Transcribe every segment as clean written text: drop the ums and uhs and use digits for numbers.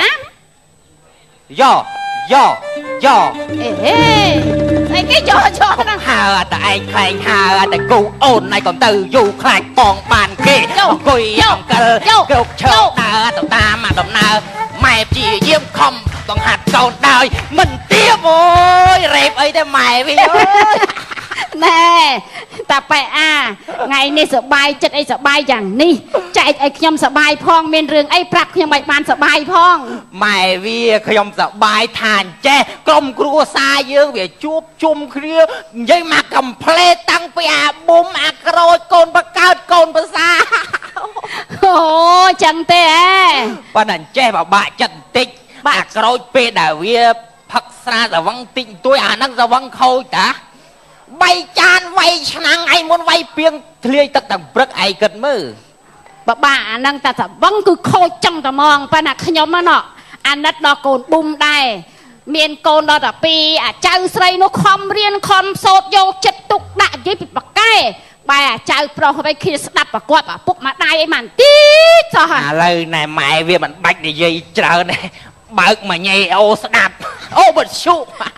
ណាយោអេស្អីគេយោហ្នឹងហើតែឯងខ្លែងហើតែគូអូនណៃកុំទៅយូរខ្លាចបងបានគេអង្គុយអង្គលគោកឈើដើរទៅតាមដំណើរម៉ែព្យាយាមខំបង្ហាត់កូនដើរមិនទៀបអូយរ៉េបអីទេម៉ែវិញអើយណែតាប៉ែអាថ្ងៃនេះសបាយចិត្តអីសបាយយ៉ាងនេះចែកឲ្យខ្ញុំសបាយផងមានរឿងអីប្រាប់ខ្ញុំឲ្យបានសបាយផងម៉ែវាខ្ញុំសបាយថាអញ្ចេះក្រុមគ្រួសារយើងវាជួបជុំគ្នានិយាយមកកំភ្លេតាំងពីអាបុំអាក្រូចកូនបកើតកូនប្រសាអូចឹងទេហ៎ប៉ុន្តែអញ្ចេះបើបាក់ចិត្តបន្តិចអាក្រូចពេលដែលវាផឹកស្រាសវឹងតិចតួយអាហ្នឹងសវឹងខូចតាបីចានវាយឆ្នាំងឯងមុនវាយពីងធ្លាយទឹកទាំងព្រឹកឯងគិតមើលបបាអាហ្នឹងតែសវឹងគឺខូចចឹងតែហ្មងប៉ុន្តែខ្ញុំហ្នឹងអាណិតដល់កូនបុំដែរមានកូនដល់តែពីរអាចៅស្រីនោះខំរៀនខំសូត្រយកចិត្តទុកដាក់និយាយពីបកែបែរអាចៅប្រុសវិញគ្នាស្ដាប់ប្រកបពុកម្ដាយអីមិនតិចសោះឥឡូវណែម៉ែវាមិនបាច់និយាយច្រើនទេបើកមកញ៉ៃអូស្ដាប់អូបិទឈូ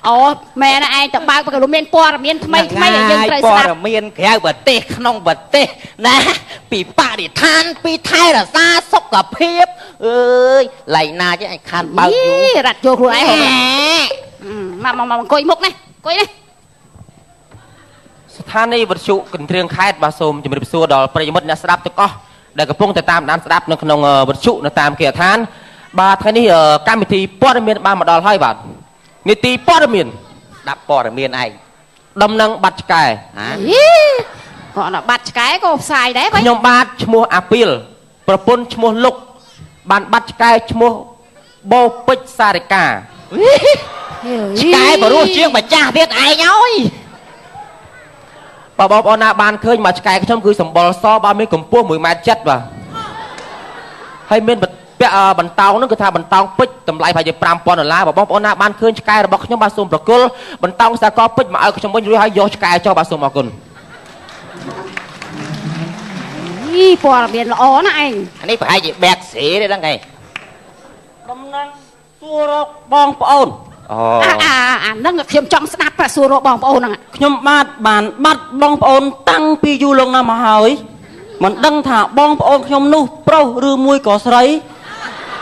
អូមែនឯងទៅបើកក៏មានព័ត៌មានថ្មីឲ្យយើងត្រូវស្ដាប់ព័ត៌មានក្រៅប្រទេសក្នុងប្រទេសណាពីបរិស្ថានពីថែរក្សាសុខភាពអើយឡៃណាចេះឯងខានបើកយូររ៉ាត់ចូលខ្លួនឯងមកអង្គុយមុខនេះអង្គុយនេះស្ថានីយ៍វិទ្យុកន្ទ្រៀងខេត្តបាទសូមជម្រាបសួរដល់ប្រិយមិត្តអ្នកស្ដាប់ទាំងអស់ដែលកំពុងតែតាមដានស្ដាប់នៅក្នុងវិទ្យុនៅតាមគេដ្ឋានបាទថ្ងៃនេះកម្មវិធីព័ត៌មានបានមកដល់ហើយបាទនីតិព័ត៌មានស្ដាប់ព័ត៌មានឯងដំណឹងបាត់ឆ្កែគាត់ណាបាត់ឆ្កែក៏ផ្សាយដែរខ្ញុំបាទឈ្មោះអាពីលប្រពន្ធឈ្មោះលុកបានបាត់ឆ្កែឈ្មោះបោពេជ្រសារិកាឆ្កែបរោះជាងម្ចាស់ទៀតឯងអើយបងប្អូនណាបានឃើញមកឆ្កែខ្ញុំគឺសម្បុរសបាទមានកម្ពស់1.7 ម៉ែត្របាទហើយមានពាក់បន្តោងហ្នឹងគឺថាបន្តោងពេជ្រតម្លៃប្រហែលជា$5,000បងប្អូនណាបានឃើញឆ្កែរបស់ខ្ញុំបាទសូមប្រគល់បន្តោងសាកលពេជ្រមកឲ្យខ្ញុំវិញរួចហើយយកឆ្កែចុះបាទសូមអរគុណព័ត៌មានល្អណាស់ឯងអានេះប្រហែលជាបែកស្រីទេដឹងឯងដំណឹងសួររកបងប្អូនអាហ្នឹងខ្ញុំចង់ស្ដាប់ប្រាសួររកបងប្អូនហ្នឹងខ្ញុំបានបាត់បងប្អូនតាំងពីយូរលង់ណាស់មកហើយមិនដឹងថាបងប្អូនខ្ញុំនោះប្រុសឬមួយក៏ស្រី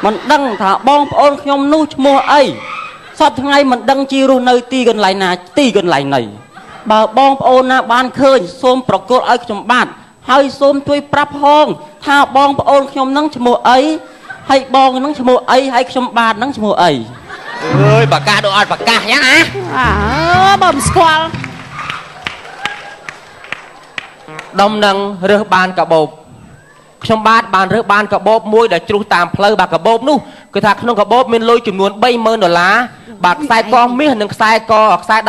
មិនដឹងថាបងប្អូនខ្ញុំនោះឈ្មោះអីសពថ្ងៃមិនដឹងជារស់នៅទីកន្លែងណាទីកន្លែងណីបើបងប្អូនណាបានឃើញសូមប្រកល់ឲ្យខ្ញុំបាទហើយសូមជួយប្រាប់ផងថាបងប្អូនខ្ញុំនឹងឈ្មោះអីហើយបងនឹងឈ្មោះអីហើយខ្ញុំបាទនឹងឈ្មោះអីអើយប្រកាសដូចអត់ប្រកាសយ៉ាងណាបើមិនស្គាល់ដំណឹងរើសបានកាបូបខ្ញុំបាទបានរើសបានកាបូបមួយដែលជ្រុះតាមផ្លូវបាទកាបូបនោះគឺថាក្នុងកាបូបមានលុយចំនួន$30,000បាទខ្សែកមាសនិងខ្សែ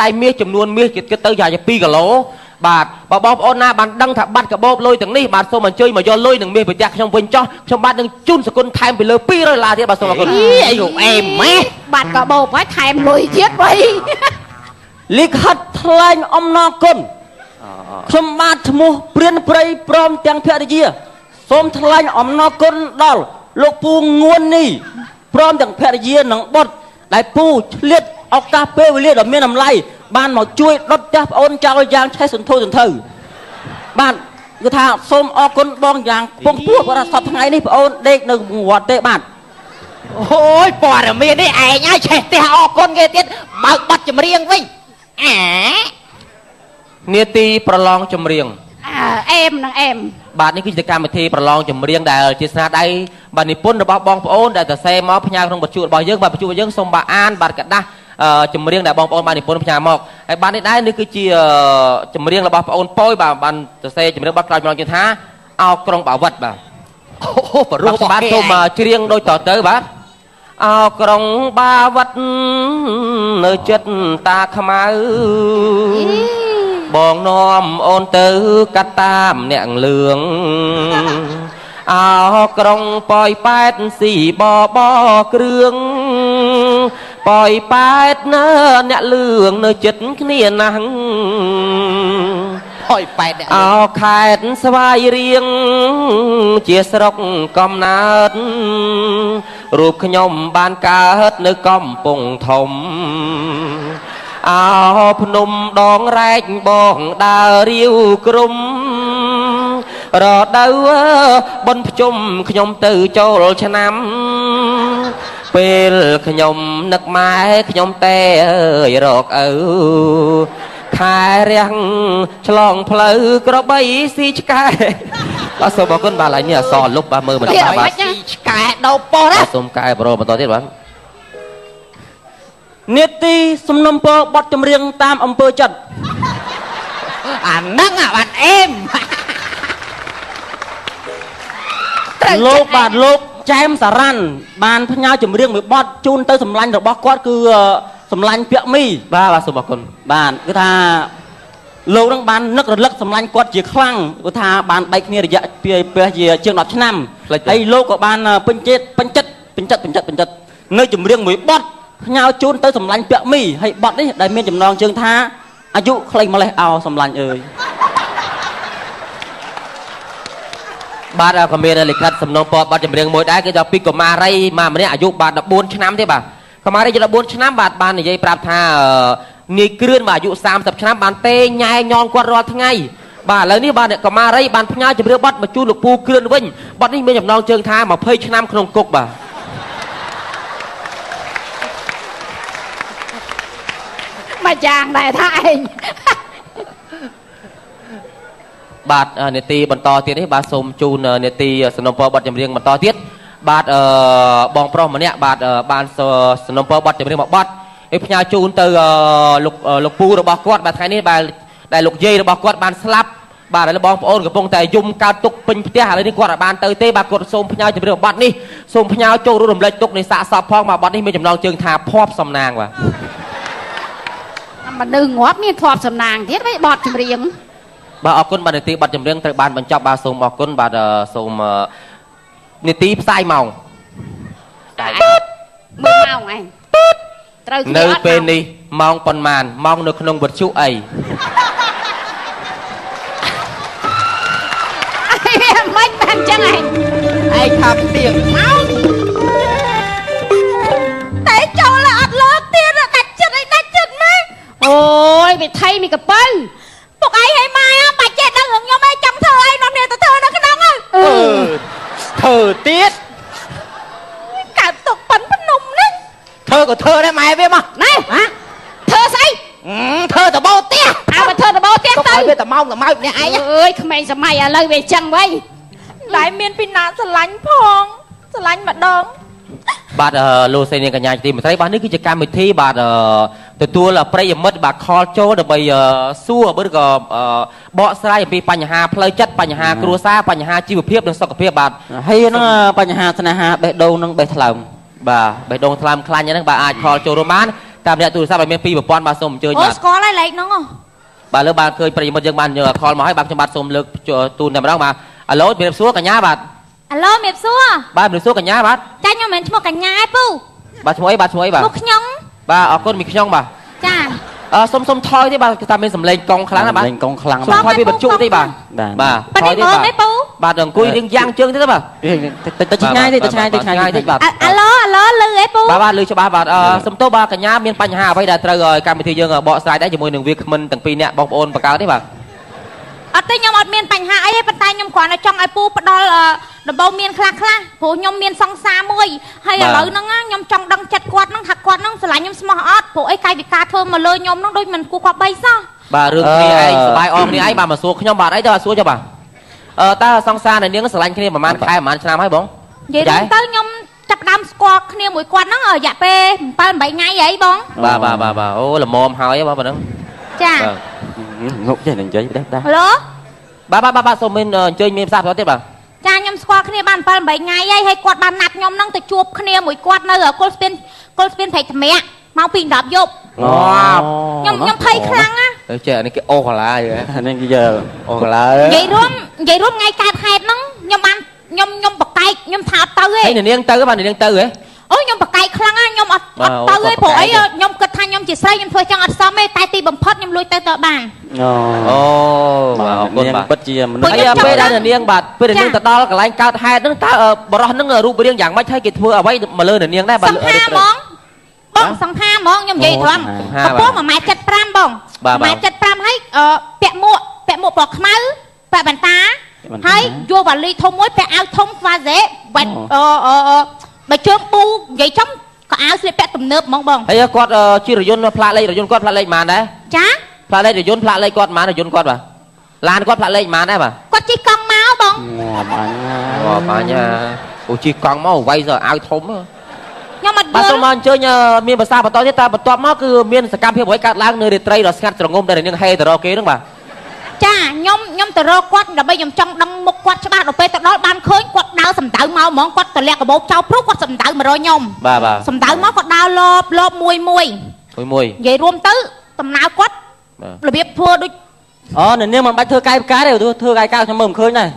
ដៃមាសចំនួនមាសគិតទៅយ៉ាងជា2គីឡូបាទបើបងប្អូនណាបានដឹងថាបាត់កាបូបលុយទាំងនេះបាទសូមអញ្ជើញមកយកលុយនិងមាសប្រទះខ្ញុំវិញចោះខ្ញុំបាទនឹងជូនសគុណថែមពីលើ$200ទៀតបាទសូមអរគុណអីរូបអេម៉ែបាត់កាបូបហើយថែមលុយទៀតវៃលិខិតថ្លែងអំណរគុណខ្ញុំបាទឈ្មោះព្រានព្រៃព្រមទាំងភរិយាសូមថ្លែងអំណរគុណដល់លោកពូងួននេះព្រមទាំងភរិយានិងបុត្រដែលពូឆ្លៀតឱកាសពេលវេលាដ៏មានតម្លៃបានមកជួយដុតផ្ទះប្អូនចៅយ៉ាងឆេះសន្ធោសន្ធៅបាទគឺថាសូមអរគុណបងយ៉ាងពងពោះព្រោះសប្តាហ៍ថ្ងៃនេះប្អូនដេកនៅវត្តទេបាទអូយព័ត៌មាននេះឯងហើយឆេះផ្ទះអរគុណគេទៀតបើកបាត់ចម្រៀងវិញនាទីប្រឡងចម្រៀងអែមនិងអែមបាទនេះគឺជាកម្មវិធីប្រឡងចម្រៀងដែលជាស្នាដៃបាទនិពន្ធរបស់បងប្អូនដែលទៅសេមកផ្ញើក្នុងបទរបស់យើងបាទបទរបស់យើងសូមបាទអានបាទกระดาษចម្រៀងដែលបងប្អូនបាននិពន្ធផ្ញើមកហើយបាទនេះដែរនេះគឺជាចម្រៀងរបស់បងប្អូនប៉យបាទបានទៅសេចម្រៀងបទក្រោយមកគេថាអោក្រុងបាវិតបាទអូបរុសបាទសូមច្រៀងដូចតទៅបាទអោក្រុងបាវិតនៅចិត្តតាខ្មៅបងនាំអូនទៅកាត់តាមអ្នកលឿងអោក្រុងប៉ោយប៉ែតស៊ីបគ្រឿងប៉ោយប៉ែតនៅអ្នកលឿងនៅចិត្តគ្នាណាស់ ហើយប៉ែតអ្នក អោខេតស្វាយរៀងជាស្រុកកំណើតរូបខ្ញុំបានកើតនៅកំពង់ធំអោភ្នំដងរែកបងដើររាវក្រុមរដូវបនភ្ជុំខ្ញុំទៅចូលឆ្នាំពេលខ្ញុំនឹកម៉ែខ្ញុំតែអើយរកឪខែរាំងឆ្លងផ្លូវក្របីស៊ីឆ្កែបាទសូមអរគុណបាទឡើយនេះអសរលុបបាទមើលមិនដល់បាទឆ្កែដោពោណា សូមកែប្រូបន្តទៀតបាទនេតិសំណុំពរបទចម្រៀងតាមអំពើចិត្ត អាហ្នឹងបានអេម លោកបាទលោកចែមសារ៉ាន់បានផ្ញើចម្រៀងមួយបទជូនទៅសម្លាញ់របស់គាត់គឺសម្លាញ់ពាក់មីបាទសូមអរគុណបាទគឺថាលោកនឹងបាននឹករលឹកសម្លាញ់គាត់ជាខ្លាំងគឺថាបានបែកគ្នារយៈពេលជាជាង10ឆ្នាំហើយលោកក៏បានពេញចិត្តនៅចម្រៀងមួយបទផ្ញើជូនទៅសម្លាញ់ពាក់មីហើយបទនេះដែលមានចំណងជើងថាអាយុខ្លីម្លេះអោសម្លាញ់អើយបាទក៏មានលិខិតសំណូមពរបទចម្រៀងមួយដែរគេថាពីកុមារីមកម្នាក់អាយុបាទ14ឆ្នាំទេបាទកុមារី14ឆ្នាំបាទបាននិយាយប្រាប់ថានាយគ្រឿនបាទអាយុ30ឆ្នាំបានទេញ៉ែញ៉នគាត់រាល់ថ្ងៃបាទឥឡូវនេះបាទកុមារីបានផ្ញើចម្រៀងបទមកជូនលោកពូគ្រឿនវិញបទនេះមានចំណងជើងថា20ឆ្នាំក្នុងគុកបាទមកយ៉ាងដែរថាឯង បាទនេតិបន្តទៀតនេះបាទសូមជូននេតិសំណុំពរបទចម្រៀងបន្តទៀតបាទបងប្រុសម្នាក់បាទបានសំណុំពរបទចម្រៀងមួយបទឲ្យផ្ញើជូនទៅលោកពូរបស់គាត់បាទថ្ងៃនេះបាទដែលលោកយាយរបស់គាត់បានស្លាប់បាទឥឡូវបងប្អូនកំពុងតែយំកើតទុកពេញផ្ទះឥឡូវនេះគាត់អាចបានទៅទេបាទគាត់សូមផ្ញើចម្រៀងបទនេះសូមផ្ញើចូលរួមរំលែកទុកនៃសាកសពផងបាទបទនេះមានចំណងជើងថាភ័ព្វសំណាងបាទមនុស្សងាប់មានធ្លាប់សំណាងទៀតវិញបទចម្រៀង បាទអរគុណបាទនីតិបទចម្រៀងត្រូវបានបញ្ចប់បាទសូមអរគុណបាទសូមនីតិផ្សាយម៉ោងមើលម៉ោងឯងត្រូវនៅពេលនេះម៉ោងប៉ុន្មានម៉ោងនៅក្នុងវិទ្យុអីមិនបានចឹងឯងថាផ្ទៀងម៉ោង តែចូលអត់លើកទៀតដាច់ចិត្តម៉ែអូយវាថៃមីកពៅពុកអីឲ្យម៉ែបាច់ចេះដឹងរឿងខ្ញុំឯងចង់ធ្វើអីនាំគ្នាទៅធ្វើនៅក្នុងធ្វើទៀតកើតទុកប៉ុនភ្នំនេះ ធ្វើក៏ធ្វើដែរម៉ែវាមកណែធ្វើស្អី ធ្វើតបោផ្ទះ មកធ្វើតបោផ្ទះទៅ វាតម៉ោងម្នាក់ឯងអើយក្មេងសម័យឥឡូវវាចឹងវិញតែមានពីណាស្រឡាញ់ផងស្រឡាញ់ម្ដង បាទលោកសេនាងកញ្ញាទីមេត្រីបាទនេះគឺជាកម្មវិធីបាទទទួលប្រិយមិត្តបាទខលចូលដើម្បីសួរឬក៏បកស្រាយអំពីបញ្ហាផ្លូវចិត្តបញ្ហាគ្រួសារបញ្ហាជីវភាពនិងសុខភាពបាទហើយនឹងបញ្ហាស្នេហាបេះដូងនិងបេះថ្លើមបាទបេះដូងថ្លើមខ្លាញ់ហ្នឹងបាទអាចខលចូលរួមបានតាមរយៈទូរស័ព្ទឲ្យមាន2ប្រព័ន្ធបាទសូមអញ្ជើញបាទអូស្គាល់ហើយលេខហ្នឹងបាទលើបាទឃើញប្រិយមិត្តយើងបានខលមកហើយបាទខ្ញុំបាទសូមលើកទូនតែម្ដងបាទអាឡូជំរាបសួរកញ្ញាបាទអាឡូជំរាបសួរបាទជំរាបសួរកញ្ញាបាទចាខ្ញុំមិនឈ្មោះកញ្ញាឯពូបាទឈ្មោះអីបាទឈ្មោះអីបាទឈ្មោះខ្ញុំបាទអរគុណមីខ្ញុំបាទចា សុំថយទេបាទគឺថាមានសម្លេងកង់ខ្លាំងណាស់បាទសម្លេងកង់ខ្លាំងសុំថយពីបញ្ជុទេបាទបាទថយទេបាទអង្គុយរៀងយ៉ាងជើងទេបាទទៅឆ្ងាយទេទៅឆ្ងាយទេបាទអាឡូលឺអីពូបាទលឺច្បាស់បាទសុំទោសបាទកញ្ញាមានបញ្ហាអ្វីដែលត្រូវឲ្យកម្មវិធីយើងបកស្រាយដែរជាមួយនឹងវាគ្មិនទាំងពីរនាក់បងប្អូនបង្កើតទេបាទអត់ទេខ្ញុំអត់មានបញ្ហាអីទេប៉ុន្តែខ្ញុំគ្រាន់តែចង់ឲ្យពូផ្ដល់ដំបូងមានខ្លះព្រោះខ្ញុំមានសង្សារមួយហើយឥឡូវហ្នឹងខ្ញុំចង់ដឹងចិត្តគាត់ហ្នឹងថាគាត់ហ្នឹងស្រឡាញ់ខ្ញុំស្មោះអត់ព្រោះអីកាយវិការធ្វើមកលើខ្ញុំហ្នឹងដូចមិនគួរគាត់បីសោះបាទរឿងគ្នាឯងសប្បាយអរគ្នាឯងបាទមកសួរខ្ញុំបាទអីទៅសួរចុះបាទតើសង្សារនៃនាងស្រឡាញ់គ្នាប្រហែលខែប្រហែលឆ្នាំហើយបងនិយាយទៅខ្ញុំចាប់ដើមស្គាល់គ្នាមួយគាត់ហ្នឹងរយៈពេល7 8ថ្ងៃអីបងបាទអូល្មមហើយបងហ្នឹងចាងុកចេះនឹងនិយាយដែរហឡូបាទសូមមានអញ្ជើញមានផ្សារផ្ទាល់ទៀតបាទចាខ្ញុំស្គាល់គ្នាបាន7 8ថ្ងៃហើយគាត់បានណាត់ខ្ញុំហ្នឹងទៅជួបគ្នាមួយគាត់នៅកុលស្ពានព្រៃថ្មាក់មកពី10យប់ខ្ញុំភ័យខ្លាំងណាចេះនេះគេអូកាឡានេះគេអូកាឡានិយាយរួមថ្ងៃកើតហេតុហ្នឹងខ្ញុំបកែកខ្ញុំថាអត់ទៅទេហើយនាងទៅបាទនាងទៅហ៎អូខ្ញុំបកែកខ្លាំងណាខ្ញុំអត់ទៅទេព្រោះអីខ្ញុំគិតថា ខ្ញុំជាស្រីខ្ញុំធ្វើចឹងអត់សមទេតែទីបំផុតខ្ញុំលួចទៅតបាន អូ អូបាទអរគុណបាទ ពិតជាមនុស្ស ហើយពេលដែលនាងបាទពេលនាងទៅដល់កន្លែងកើតហេតុហ្នឹងតើបរោះហ្នឹងរូបរាងយ៉ាងម៉េចហើយគេធ្វើអ្វីមកលើនាងដែរបាទ សង្ហាហ្មងបងសង្ហាហ្មងខ្ញុំនិយាយត្រង់កំពុង1.75 ម៉ែត្របង បាទ 1.75 ហើយពាក់មួកពណ៌ខ្មៅពាក់បន្តាហើយយកវ៉ាលីធំមួយពាក់អាវធំខ្វាហ្សេបាច់បើជើងប៊ូនិយាយចំក៏អាវស្លៀកពាក់ទំនើបហ្មងបង ហើយគាត់ជារយន្តផ្លាកលេខរយន្តគាត់ផ្លាកលេខប៉ុន្មានដែរ ចា ផ្លាកលេខរយន្តផ្លាកលេខគាត់ប៉ុន្មានរយន្តគាត់បាទឡានគាត់ផ្លាកលេខប៉ុន្មានដែរបាទ គាត់ជិះកង់មកបង បាញ់អូជិះកង់មកវាយសើអាវធំ ខ្ញុំអត់ បាទ យ សូម ល់ អញ្ជើញមានភាសាបន្តទៀតតែបន្ទាប់មកគឺមានសកម្មភាពអ្វីកើតឡើងនៅរាត្រីដ៏ស្ងាត់ស្រងំដែលនាងហេទៅរកគេហ្នឹងបាទ ចាខ្ញុំទៅរកគាត់ដើម្បីខ្ញុំចង់ដឹងមុខគាត់ច្បាស់ដល់ពេលទៅដល់បានឃើញគាត់ដើរសំដៅមកហ្មងគាត់ទម្លាក់កាបូបចោលព្រោះគាត់សំដៅមករកខ្ញុំ បាទបាទ សំដៅមកគាត់ដើរលបមួយនិយាយរួមទៅដំណើរគាត់របៀបធ្វើដូច អូនាងមិនបាច់ធ្វើកាយផ្កាទេធ្វើកាយកាខ្ញុំមើលមិនឃើញដែរ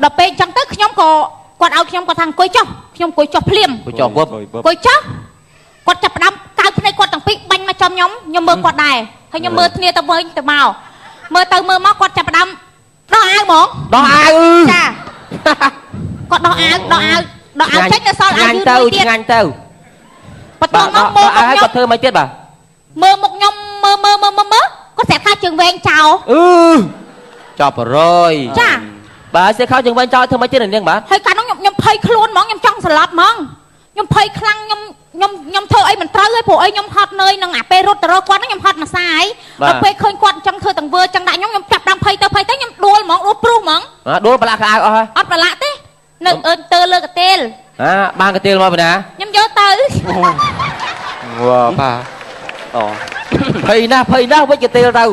ដល់ពេលអញ្ចឹងទៅខ្ញុំក៏គាត់ឲ្យខ្ញុំគាត់ថាអង្គុយចុះខ្ញុំអង្គុយចុះភ្លាម ចុះវឹប អង្គុយចុះគាត់ចាប់ផ្ដើមកៅភ្នែកគាត់ទាំងពីរបាញ់មកចំខ្ញុំមើលគាត់ដែរហើយខ្ញុំមើលគ្នាទៅវិញទៅមកមើលទៅមើលមកគាត់ចាប់ផ្ដើមដោះអាវហ្មង ដោះអាវ ចាគាត់ដោះអាវចេញទៅសល់អាវយឺតមួយទៀត ឆ្ងាញ់ទៅ បន្ទាប់មកមើល អាវគាត់ធ្វើមិនទៀតបាទ មើលមុខខ្ញុំមើលគាត់ស្រាប់ថាជើងវែងចោល ចាប់រយ ចា បាទសេខោជើងវិញចោលធ្វើមិនទៀតនាងបាទ ហើយកាលនោះខ្ញុំភ័យខ្លួនហ្មងខ្ញុំចង់ស្លាប់ហ្មងខ្ញុំភ័យខ្លាំងខ្ញុំធ្វើអីមិនត្រូវទេព្រោះអីខ្ញុំហត់នឿយនឹងអាពេលរត់ទៅរកគាត់ខ្ញុំហត់មួយសាយដល់ពេលឃើញគាត់អញ្ចឹងធ្វើទាំងវើអញ្ចឹងដាក់ខ្ញុំចាប់ដើមភ័យទៅខ្ញុំដួលហ្មងដួលព្រុសហ្មង ដួលប្រឡាក់ខោអាវអស់ហើយ អត់ប្រឡាក់ទេនៅទៅលើកទេល បានកទេលមកពីណា ខ្ញុំយកទៅ វ៉ាបាទ អូ ភ័យណាស់វិញកទេលទៅ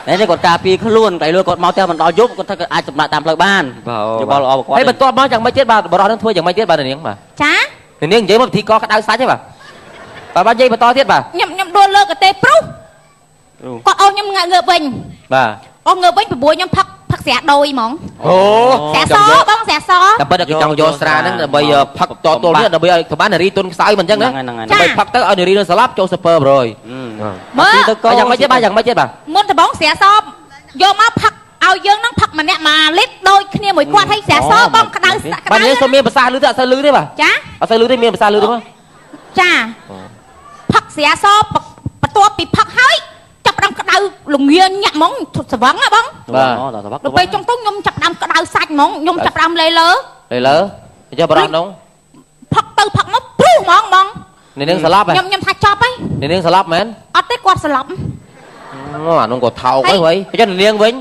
នេះគាត់ការពារខ្លួនតែលើគាត់មកតែមិនដល់យប់គាត់ថាអាចសម្រាប់តាមផ្លូវបានយោបល់ល្អគាត់ ហើយបន្ទាប់មកយ៉ាងម៉េចទៀតបាទបរោះនឹងធ្វើយ៉ាងម៉េចទៀតបាទនាងបាទ ចា នាងនិយាយមកពិធីកក្តៅសាច់ទេបាទបាទនិយាយបន្តទៀតបាទ ខ្ញុំដួលលើកទេព្រុសគាត់ឲ្យខ្ញុំងើបវិញ បាទ អស់ងើបវិញប្រួយខ្ញុំផឹកស្រាដូយហ្មង អូ ស្រាសបងស្រាស តែប៉ុន្តែគេចង់យកស្រាហ្នឹងដើម្បីផឹកតទល់នេះដើម្បីឲ្យក្បាននារីទុនខ្សោយមិនអញ្ចឹងណាដើម្បីផឹកទៅឲ្យនារីនឹងស្លាប់ចូលស៊ើប100 មើល យ៉ាងម៉េចទៀតបាទ មុនដំបងស្រាសយកមកផឹកឲ្យយើងនឹងផឹកម្នាក់1លីត្រដូចគ្នាមួយគាត់ឲ្យស្រាសបងក្តៅ បាទនេះសូមមានភាសាលឺទេអត់សូវលឺទេបាទ ចា អត់សូវលឺទេមានភាសាលឺទេបង ចាផឹកស្រាសបន្ទាប់ពីផឹកហើយចាប់ដើមក្តៅលងាញាក់ហ្មងស្វឹងណាបង បាទ ទៅពេលចុងទៅខ្ញុំចាប់ដើមក្តៅសាច់ហ្មងខ្ញុំចាប់ដើមលេលើចុះបរោះនោះ ផឹកទៅផឹកមកព្រុសហ្មងនាងស្លាប់ហ៎ ខ្ញុំថាចប់ហើយ នាងស្លាប់មែន អត់ទេគាត់ស្លាប់ អានោះក៏ថោកហើយចុះនាងវិញ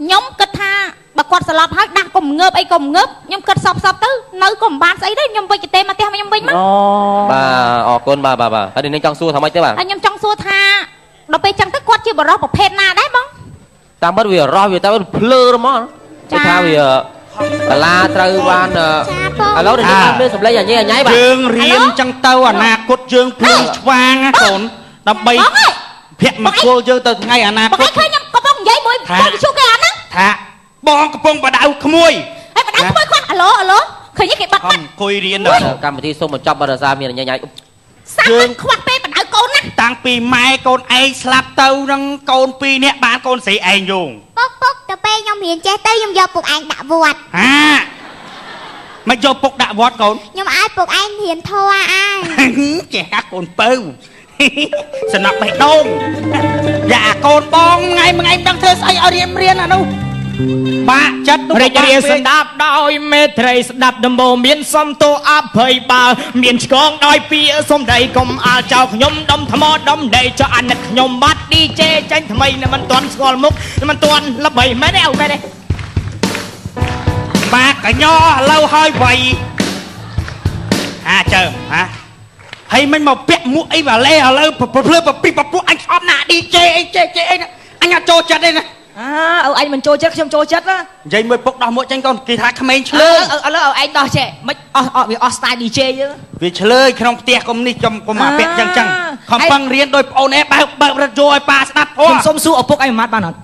ខ្ញុំគិតថាបើគាត់ស្លាប់ហើយដាក់កុំងើបអីកុំងើបខ្ញុំគិតសពទៅនៅក៏មិនបានស្អីដែរខ្ញុំវិច្ចទេមកផ្ទះខ្ញុំវិញមក បាទអរគុណបាទហើយនាងចង់សួរថាម៉េចទេបាទ ហើយខ្ញុំចង់សួរថាដល់ពេលចឹងទៅគាត់ជាបរិសុទ្ធប្រភេទណាដែរបង តាមពិតវារស់វាទៅភ្លើហ្មងគេថាវាកាឡាត្រូវបានឥឡូវនាងមានសម្លេងញ៉ៃបាទ យើងរៀនចឹងទៅអនាគតយើងភ្លឺឆ្វាងណាកូនដើម្បីភក្ត្រមកគល់យើងទៅថ្ងៃអនាគ បង ត ឃើញខ្ញុំកំពុងនិយាយមួយវិទ្យុគេអាហ្នឹង ថាបងកំពុងបដៅក្មួយ ហើយបដៅក្មួយគាត់អាឡូឃើញគេបាត់ អង្គុយរៀនដល់ កម្មវិធីសូមបញ្ចប់បរិសាមានញ៉ៃ សាក់ខ្វះពេលបដៅកូនណា តាំងពីម៉ែកូនឯងស្លាប់ទៅនឹងកូន2នាក់បានកូនស្រីឯងយង ពុកទៅពេលខ្ញុំរៀនចេះទៅខ្ញុំយកពុកឯងដាក់វត្ត មកយកពុកដាក់វត្តកូន ខ្ញុំឲ្យពុកឯងរៀនធម៌អា ចេះហាក់កូនពៅសំណាប់បេះដូងយ៉ាកូនបងថ្ងៃមួយថ្ងៃមិនដឹងធ្វើស្អីឲ្យរៀនអានោះបាក់ចិត្ត រីករាយស្ដាប់ដោយមេត្រីស្ដាប់ដំបូងមានសំទោអភ័យបើមានឆ្កងដោយពាក្យសំដីកុំអាលចោលខ្ញុំដុំថ្មដុំដីចោអាណិតខ្ញុំបាត់ DJ ចាញ់ថ្មីនៅមិនទាន់ស្គាល់មុខមិនទាន់ល្បីមែនទេអូមែនទេ បាក់កញ្ញឥឡូវហើយវៃចើហើយមិនមកពាក់មួកអីវ៉ាឡេឥឡូវភ្លឺពីពពួកអញស្អប់ណា DJ អីចេះអីអញអត់ចូលចិត្តទេណា អូអញមិនចូលចិត្តខ្ញុំចូលចិត្តណា និយាយមួយពុកដោះមួកចេញកូនគេថាក្មេងឆ្លើ ឥឡូវឯងដោះចេះមិនវាអស់ style DJ យើង វាឆ្លើយក្នុងផ្ទះកុំនេះចំកុំមកពាក់ចឹងខំប៉ឹងរៀនដោយប្អូនឯងបើករត់យកឲ្យប៉ាស្ដាប់ធំ ខ្ញុំសុំសួរឪពុកឯងមិនបានអត់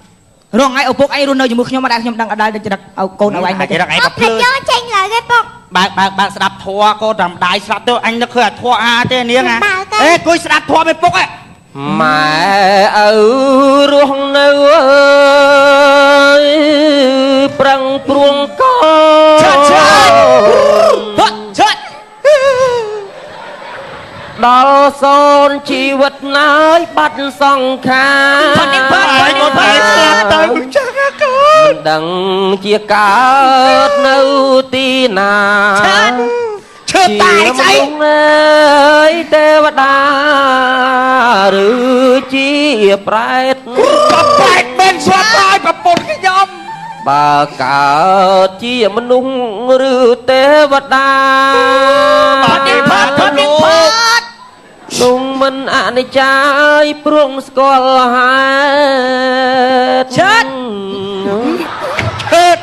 រងថ្ងៃឪពុកឯងរស់នៅជាមួយខ្ញុំអត់ដែលខ្ញុំដឹងអត់ដែលចរិតឲ្យកូនឲ្យឯងមក ចរិតឯងក៏ភ្លឺ យកចេញឡើយទេពុក បើស្ដាប់ធัวក៏តាមដាយស្ដាប់ទៅអញនឹកឃើញអាធัวអាទេនាងអេគួយស្ដាប់ធัวមិនពុកឯង ម៉ែឪរស់នៅប្រឹងព្រួងកោដល់សូនជីវិតណាយបាត់សង្ខារទៅចឹងកូនមិនដឹងជាកើតនៅទីណាឈើតាយស្អីអើយទេវតាឬជាប្រែតប្រែតមិនស្វាតាយប្រពន្ធខ្ញុំបើកើតជាមនុស្សឬទេវតានោះមិនអនិច្ចាយព្រោះស្គាល់ហេតុ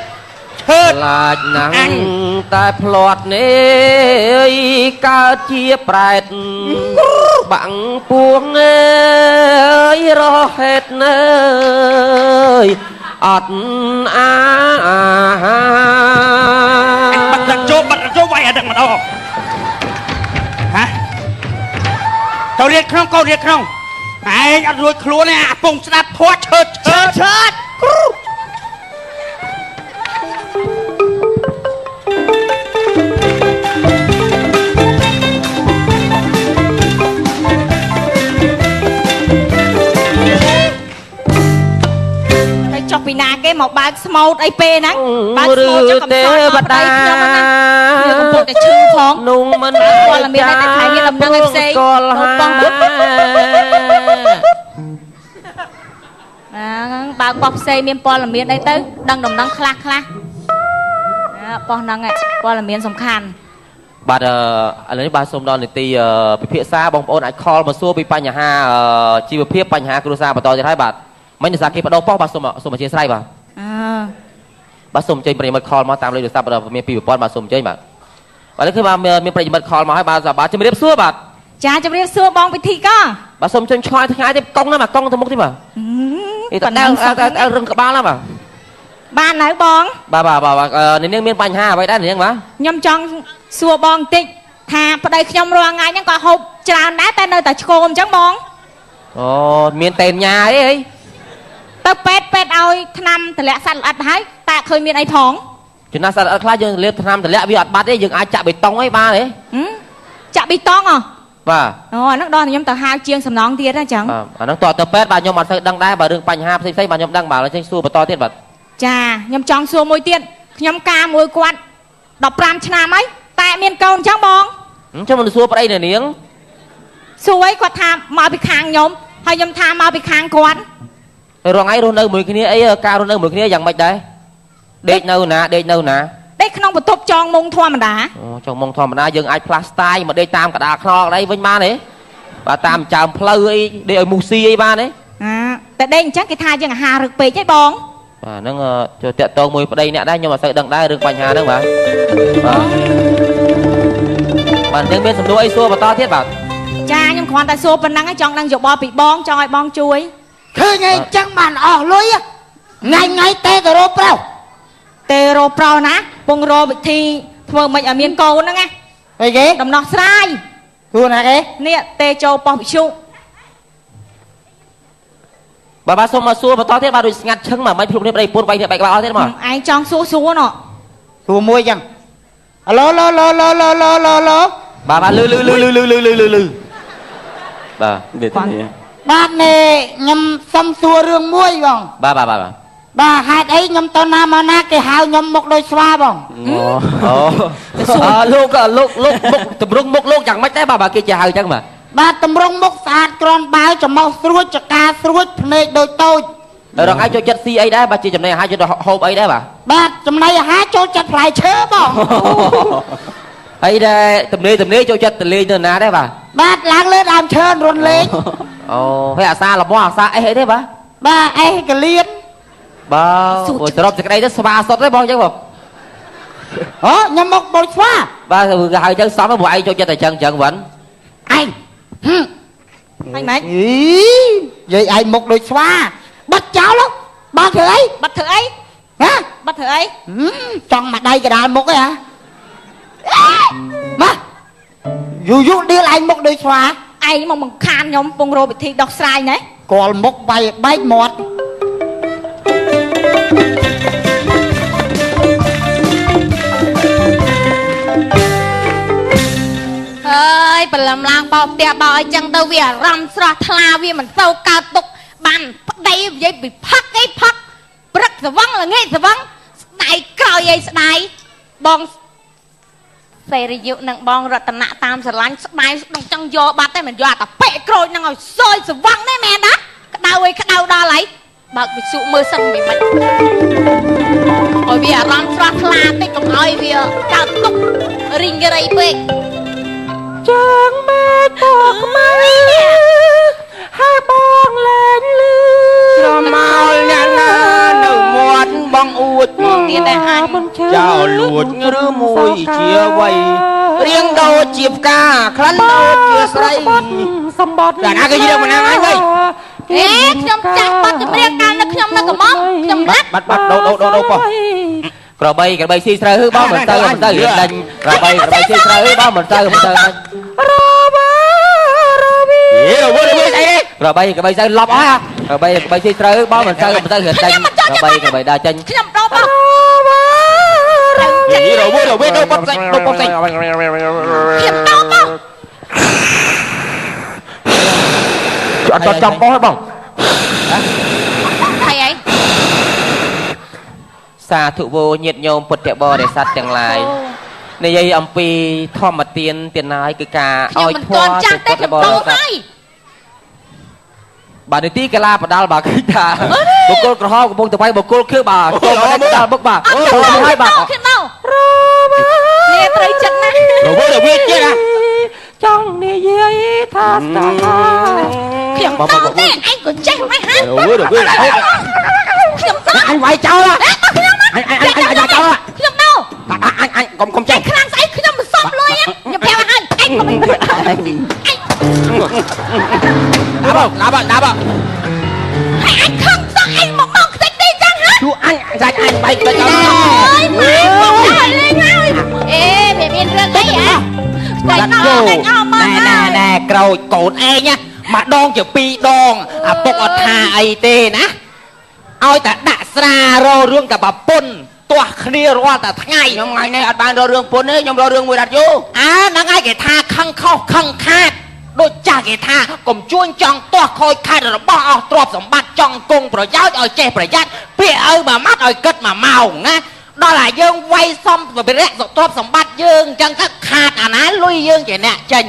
ឈើឡាចណាស់តែផ្លាត់នេះកើតជាប្រែតបាំងពួងអើយរហេតុណើយអត់បាត់ចូលវាយអត់ដឹងម្ដងហ៎ទៅរៀនក្នុងកូនរៀនក្នុងឯងអត់រួចខ្លួនទេអាពងស្ដាប់ធွာឈើចុះពីណាគេមកបើកស្មោតអីពេលហ្នឹងបើកស្មោតចុះកំសត់បដៃខ្ញុំហ្នឹងវាកំពុងតែឈឺផងនោះមិនព័ត៌មានតែខែមានដំណឹងឲ្យផ្សេងបងបើកបោះផ្សេងមានព័ត៌មានអីទៅដឹងដំណឹងខ្លះបោះហ្នឹងព័ត៌មានសំខាន់បាទឥឡូវនេះបាទសូមដល់នីតិពិភាក្សាបងប្អូនអាចខលមកសួរពីបញ្ហាជីវភាពបញ្ហាគ្រួសារបន្តទៀតហើយបាទមិនដោយសារគេបដោប៉ុសបាទសូមអធិស្ឋានបាទបាទសូមអញ្ជើញប្រិយមិត្តខលមកតាមលេខទូរស័ព្ទមានពីប្រព័ន្ធបាទសូមអញ្ជើញបាទបាទនេះគឺបាទមានប្រិយមិត្តខលមកហើយបាទជំរាបសួរបាទចាជំរាបសួរបងពិធីកបាទសូមអញ្ជើញឆ្លើយថ្ងៃទេកង់ណាបាទកង់ទៅមុខទេបាទអីតើរឹងក្បាលណាបាទបានហើយបងបាទនាងមានបញ្ហាអ្វីដែរនាងបាទខ្ញុំចង់សួរបងបន្តិចថាប្តីខ្ញុំរាល់ថ្ងៃហ្នឹងក៏ហូបច្រើនដែរតែនៅតែឆ្កោមអញ្ចឹងបងអូមានតែញ៉ាអីទៅពេទ្យឲ្យថ្នាំតម្លាក់សត្វល្អិតហើយតែឃើញមានអីផងចំណាស់សត្វល្អិតខ្លះយើងលាបថ្នាំតម្លាក់វាអត់បាត់ទេយើងអាចចាក់បេតុងអីបានទេចាក់បេតុងបាទអូអាហ្នឹងដល់ខ្ញុំទៅហៅជាងសំណងទៀតអញ្ចឹងអាហ្នឹងតើទៅពេទ្យបាទខ្ញុំអត់សូវដឹងដែរបើរឿងបញ្ហាផ្សេងៗបាទខ្ញុំដឹងបាទឥឡូវចេញសួរបន្តទៀតបាទចាខ្ញុំចង់សួរមួយទៀតខ្ញុំការមួយគាត់15ឆ្នាំហើយតែមានកូនអញ្ចឹងបងចាំមិនសួរប្តីនាងសួរអីគាត់ថាមកពីខាងខ្ញុំហើយខ្ញុំថាមកពីខាងគាត់រងថ្ងៃរស់នៅមួយគ្នាអីការរស់នៅមួយគ្នាយ៉ាងម៉េចដែរដេកនៅណាដេកក្នុងបន្ទប់ចងមុងធម្មតាអូចងមុងធម្មតាយើងអាចផ្លាស់ស្ទាយមកដេកតាមកដាលខ្នល់អីវិញបានទេបាទតាមចើមផ្លូវអីដេកឲ្យមូស៊ីអីបានទេតែដេកអញ្ចឹងគេថាយើងអាហាររឹកពេកហីបងបាទហ្នឹងចូលតាក់ទងមួយប្តីអ្នកដែរខ្ញុំអត់សូវដឹងដែររឿងបញ្ហាហ្នឹងបាទយើងមានសំណួរអីសួរបន្តទៀតបាទចាខ្ញុំគ្រាន់តែសួរប៉ុណ្ណឹងចង់ដឹងយោបល់ពីបងចង់ឲ្យបងជួយឃើញអីចឹងបានអស់លុយថ្ងៃទេទៅរកប្រុសណាពងរកវិធីធ្វើមិនឲ្យមានកូនហ្នឹងណាអីគេដំណោះស្រាយខ្លួនណាគេនេះទេចូលប៉ុស្តិ៍វិទ្យុបាទសូមមកសួរបន្តទៀតបាទដូចស្ងាត់ឈឹងមកមិនភ្លុកនេះប្តីពួនវាយនេះបែកក្បាលអស់ទៀតមកឯងចង់សួរណោះសួរមួយចឹងអាឡូបាទលឺបាទបាទនេះខ្ញុំសុំសួររឿងមួយបងបាទហេតុអីខ្ញុំទៅណាមកណាគេហៅខ្ញុំមុខដូចស្វាបងលោកមុខតម្រង់មុខលោកយ៉ាងម៉េចដែរបាទគេជាហៅចឹងបាទតម្រង់មុខស្អាតក្រនបើចំោះស្រួចចកាស្រួចភ្នែកដូចតូចរងឯងចូលចិត្តស៊ីអីដែរបាទជាចំណីអាហារចូលហូបអីដែរបាទចំណីអាហារចូលចិត្តផ្លែឈើបងហើយដែរទំនេរចូលចិត្តទៅលេងទៅណាដែរបាទឡើងលើដើមឈើរុនលេងអូហើយអាសាលំអអាសាអីទេបាទអេកលៀនបាទសរុបសេចក្តីទៅស្វាសុតទេបងអញ្ចឹងបងខ្ញុំមកដូចស្វាបាទគេហៅចឹងសំព្រោះឯងចូលចិត្តតែចឹងវិញឯងហើយម៉េចនិយាយឯងមុខដូចស្វាបាត់ចោលបាត់ធ្វើអីបាត់ធ្វើអីចង់មកដៃកដាលមុខឯហ៎មកយូឌៀលឯងមុខដូចស្វា ឯងមកបង្ខានខ្ញុំពងរោវិធីដោះស្រាយណែ កលមុខបែកបែកមាត់ ហើយបលំឡើងបោផ្ទះបោអីចឹងទៅវាអារម្មណ៍ស្រស់ថ្លាវាមិនសូវកើតទុកបានប្តីនិយាយពីផឹកអីផឹកព្រឹកស្វឹងល្ងាចស្វឹងស្ដាយក្រោយអីស្ដាយបងសេរីយុនឹងបងរតនៈតាមស្រឡាញ់ស្ដាយស្ដុងចង់យកបាត់តែមិនយកអាតាពេកក្រូចនឹងឲ្យសយស្វឹងទេមែនណាក្តៅអីក្តៅដល់ហើយបើកវិសុមើលសិនមិនមិនឲ្យវាអារម្មណ៍ស្រស់ថ្លាតិចកុំឲ្យវាកើតទុករីងរៃពេក ចាងមេតកម៉ែហើយបងលែងលឺ ស្រមោលអ្នកណានៅមាត់បងអួត ទៀតតែអញ ចោលលួចឬមួយជាអ្វីរៀងដូចជាផ្កាក្លិនដូចជាស្រី សម្បត្តិ តែណាគេនិយាយមកណាអីហី អេខ្ញុំចាស់បាត់ចម្រៀងកាលនៅខ្ញុំនៅកំងខ្ញុំដាច់ បាត់ដូប៉ោះ ក្របីស៊ីស្រូវបងមិនទៅមិនទៅរៀនដាច់ក្របីស៊ីស្រូវបងមិនទៅមិនទៅដាច់របារវី អេរវល់អីអី ក្របីទៅលប់អស់ក្របីស៊ីស្រូវបងមិនទៅរៀនដាច់ក្របីដើរចេញ ខ្ញុំដោប អេរវល់ដូប៉ោះសាច់ខ្ញុំដោប អត់ចាំបោះបង ហើយអី សាធុវោញាតញោមពុទ្ធបរិស័ទទាំងឡាយនិយាយអំពីធម្មទានទានណាយគឺការឲ្យធម៌ទៅពុទ្ធបរិស័ទបាទនីតិកាលាបដាល់បាទគឺថាបុគ្គលក្រហមកំពុងទៅវាយបុគ្គលខឿបាទចូលមកដល់បុកបាទហើយបាទ ខ្ញុំដោនេះត្រូវចិត្តណាស់ រវល់ទៀតណា ចង់និយាយថាស្ដាប់ ខ្ញុំដោទេអញក៏ចេះមិនហា រវល់ ខ្ញុំដោ អញវាយចោលអញចោល ខ្ញុំដោ អញកុំចេះ ខ្លាំងស្អីខ្ញុំមិនសមលុយខ្ញុំប្រាប់ឲ្យអញក៏មិន ដាប ហើយអញខំសក់អញមកខ្ទេចទេចឹងហ៎ ជួអញសាច់អញបែកទៅចោល អើយម៉ែមកហើយលេងហើយអេវាមានរឿងអីហ៎តែណោណែក្រោចកូនឯងម្ដងជា2ដងអាពុកអត់ថាអីទេណាឲ្យតែដាក់ស្រាររឿងតែប្រពន្ធទាស់គ្នារាល់តែថ្ងៃខ្ញុំថ្ងៃនេះអត់បានររឿងពុនទេខ្ញុំររឿងមួយរ៉ាត់យូហ្នឹងឯងគេថាខឹងខុសខឹងខាតដូចចាស់គេថាកុំជួញចង់ទាស់ខូចខាតរបស់អស់ទ្រព្យសម្បត្តិចង់គង់ប្រយោជន៍ឲ្យចេះប្រយ័ត្នពាក្យឲ្យមួយម៉ាត់ឲ្យគិតមួយម៉ោងណាដល់តែយើងវាយសំវិរៈទ្រព្យសម្បត្តិយើងអញ្ចឹងទៅខាតអាណាលុយយើងជាអ្នកចេញ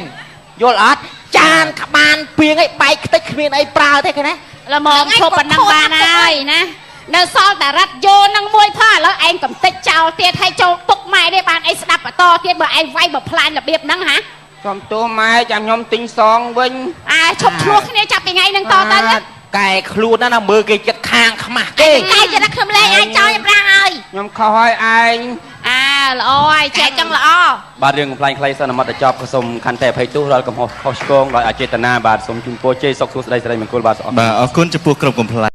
យល់អត់ចានក្បានពីងឲ្យបែកខ្ទេចគ្មានអីប្រើទេឃើញណា ល្មមឈប់ប៉ុណ្ណឹងបានហើយណានៅសល់តែរ៉ាត់យោនឹងមួយផឥឡូវឯងកំតិចចោលទៀតឲ្យចូលទុកម៉ែទេបានអីស្ដាប់បន្តទៀតបើឯងវាយបើផ្លាញរបៀបហ្នឹងហា ខ្ញុំទោះម៉ែចាំខ្ញុំទិញសងវិញ ឈប់ឆ្លោះគ្នាចាប់ពីថ្ងៃហ្នឹងតទៅ កែខ្លួនណាមើលគេចិត្តខាងខ្មាស់គេ តែចិត្តខ្ញុំលេងអញចោលខ្ញុំប្រាំងហើយ ខ្ញុំខុសហើយឯង ល្អហើយចែកចឹងល្អ បាទរឿងកំ pl ាញ់ខ្លីសិនអមតចប់ក៏សូមខន្តីអភ័យទោសដល់កំហុសខុសឆ្គងដោយអចេតនាបាទសូមជូនពរជ័យសុខសួស្តីសិរីមង្គលបាទ បាទអរគុណចំពោះក្រុមកំ pl